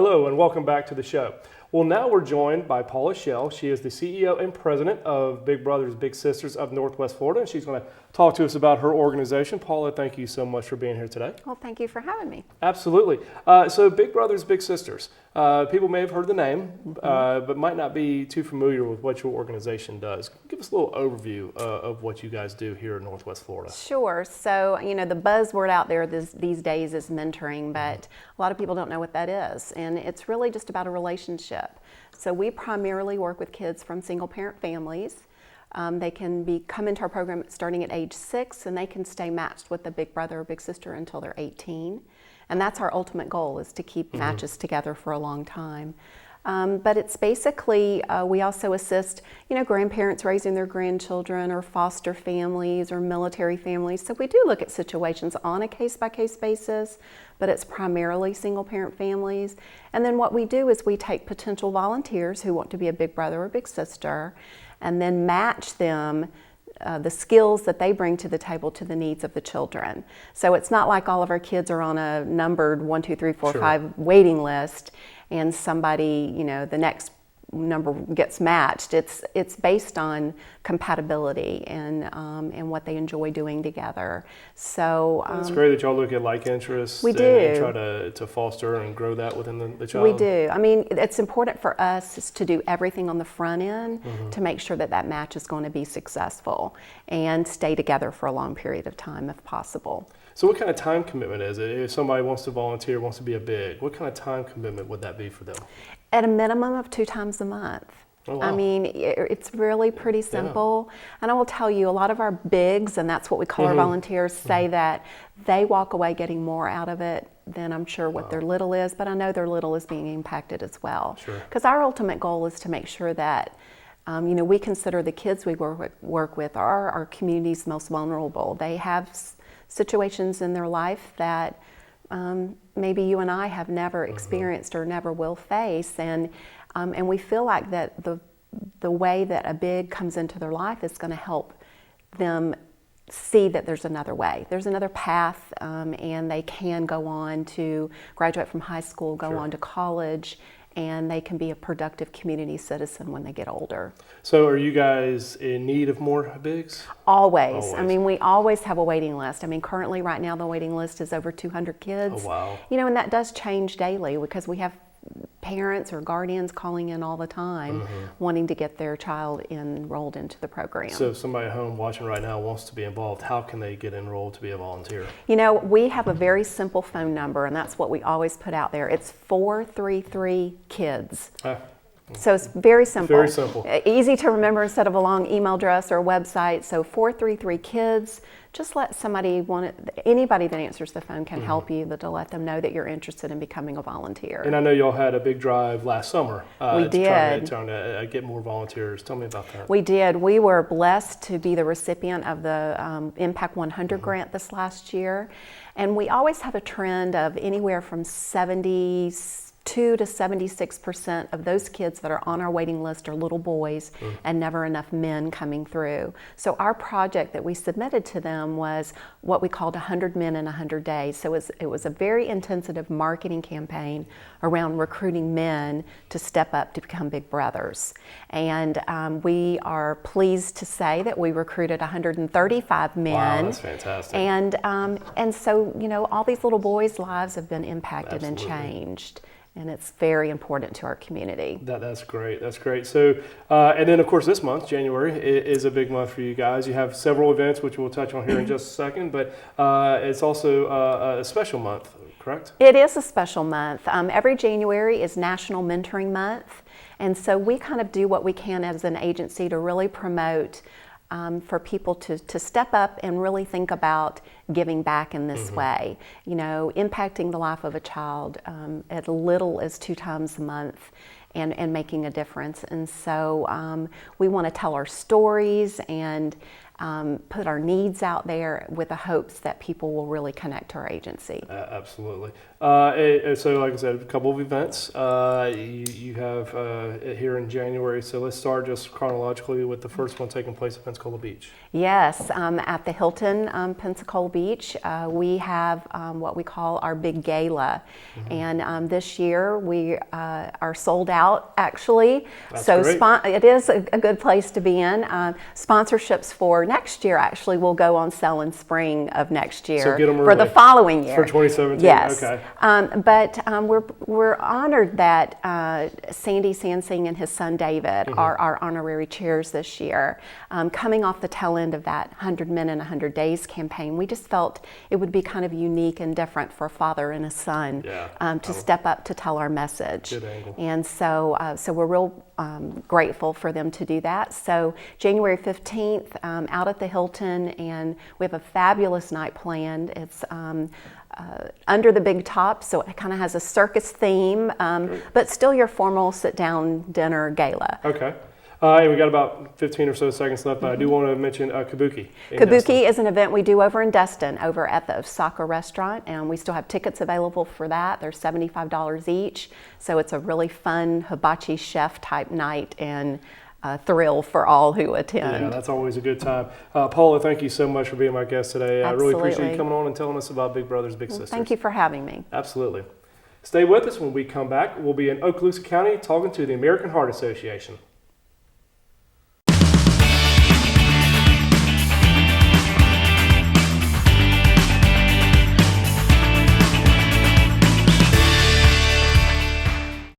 Hello and welcome back to the show. Well, now we're joined by Paula Schell. She is the CEO and president of Big Brothers Big Sisters of Northwest Florida, and she's going to talk to us about her organization. Paula, thank you so much for being here today. Well, thank you for having me. Absolutely. So Big Brothers Big Sisters, people may have heard the name, but might not be too familiar with what your organization does. Give us a little overview of what you guys do here in Northwest Florida. Sure. So, the buzzword out there these days is mentoring, but a lot of people don't know what that is. And it's really just about a relationship. So we primarily work with kids from single parent families. They can come into our program starting at age 6, and they can stay matched with a big brother or big sister until they're 18. And that's our ultimate goal, is to keep matches together for a long time. But it's basically, we also assist, grandparents raising their grandchildren, or foster families, or military families. So we do look at situations on a case-by-case basis, but it's primarily single-parent families. And then what we do is we take potential volunteers who want to be a big brother or big sister, and then match them the skills that they bring to the table to the needs of the children. So it's not like all of our kids are on a numbered 1, 2, 3, 4, 5 waiting list, and somebody, the next number gets matched. It's based on compatibility and what they enjoy doing together. So it's great that y'all look at like interests. We do. And try to foster and grow that within the child. We do. It's important for us to do everything on the front end to make sure that match is going to be successful and stay together for a long period of time if possible. So what kind of time commitment is it? If somebody wants to volunteer, wants to be a big, what kind of time commitment would that be for them? At a minimum of 2 times a month. Oh, wow. It's really pretty simple. Yeah. And I will tell you, a lot of our bigs, and that's what we call our volunteers, say that they walk away getting more out of it than I'm sure what their little is, but I know their little is being impacted as well. Sure. Because our ultimate goal is to make sure that we consider the kids we work with are our community's most vulnerable. They have situations in their life that maybe you and I have never experienced or never will face, and we feel like that the way that a big comes into their life is going to help them see that there's another way, there's another path, and they can go on to graduate from high school, go on to college, and they can be a productive community citizen when they get older. So are you guys in need of more bigs? Always. We always have a waiting list. Currently right now the waiting list is over 200 kids. Oh, wow. And that does change daily because we have parents or guardians calling in all the time wanting to get their child enrolled into the program. So if somebody at home watching right now wants to be involved, how can they get enrolled to be a volunteer? We have a very simple phone number, and that's what we always put out there. It's 433-KIDS. So it's very simple. Very simple. Easy to remember instead of a long email address or website. So 433-KIDS. Just let anybody that answers the phone can help you, to let them know that you're interested in becoming a volunteer. And I know y'all had a big drive last summer. We did. Trying to get more volunteers. Tell me about that. We did. We were blessed to be the recipient of the Impact 100 grant this last year. And we always have a trend of anywhere from 72 to 76% of those kids that are on our waiting list are little boys and never enough men coming through. So our project that we submitted to them was what we called 100 Men in 100 Days. So it was a very intensive marketing campaign around recruiting men to step up to become big brothers. And we are pleased to say that we recruited 135 men. Wow, that's fantastic. And so, all these little boys' lives have been impacted and changed. And it's very important to our community. That's great. That's great. So, and then of course this month, January, is a big month for you guys. You have several events, which we'll touch on here in just a second, but it's also a special month, correct? It is a special month. Every January is National Mentoring Month. And so we kind of do what we can as an agency to really promote for people to step up and really think about giving back in this way, impacting the life of a child as little as 2 times a month and making a difference. And so we want to tell our stories and put our needs out there with the hopes that people will really connect to our agency. Absolutely. And so, like I said, a couple of events you have here in January. So let's start just chronologically with the first one taking place at Pensacola Beach. Yes, at the Hilton Pensacola Beach, we have what we call our big gala. And this year we are sold out, actually. That's so great. it is a good place to be in. Sponsorships for next year actually will go on sale in spring of next year So get 'em for the early. following year. For 2017? Yes. Okay. But we're honored that Sandy Sansing and his son David are our honorary chairs this year. Coming off the tail end of that 100 Men in 100 Days campaign, we just felt it would be kind of unique and different for a father and a son to step up to tell our message. Good angle. And so we're real grateful for them to do that. So January 15th, out at the Hilton, and we have a fabulous night planned. It's under the big top, so it kind of has a circus theme, but still your formal sit-down dinner gala. Okay. And we got about 15 or so seconds left, but I do want to mention Kabuki. in Destin. Kabuki is an event we do over in Destin, over at the Osaka restaurant, and we still have tickets available for that. They're $75 each, so it's a really fun hibachi chef type night and thrill for all who attend. Yeah, that's always a good time. Paula, thank you so much for being my guest today. I really appreciate you Absolutely. coming on and telling us about Big Brothers Big Sisters. Thank you for having me. Absolutely. Stay with us. When we come back, we'll be in Okaloosa County talking to the American Heart Association.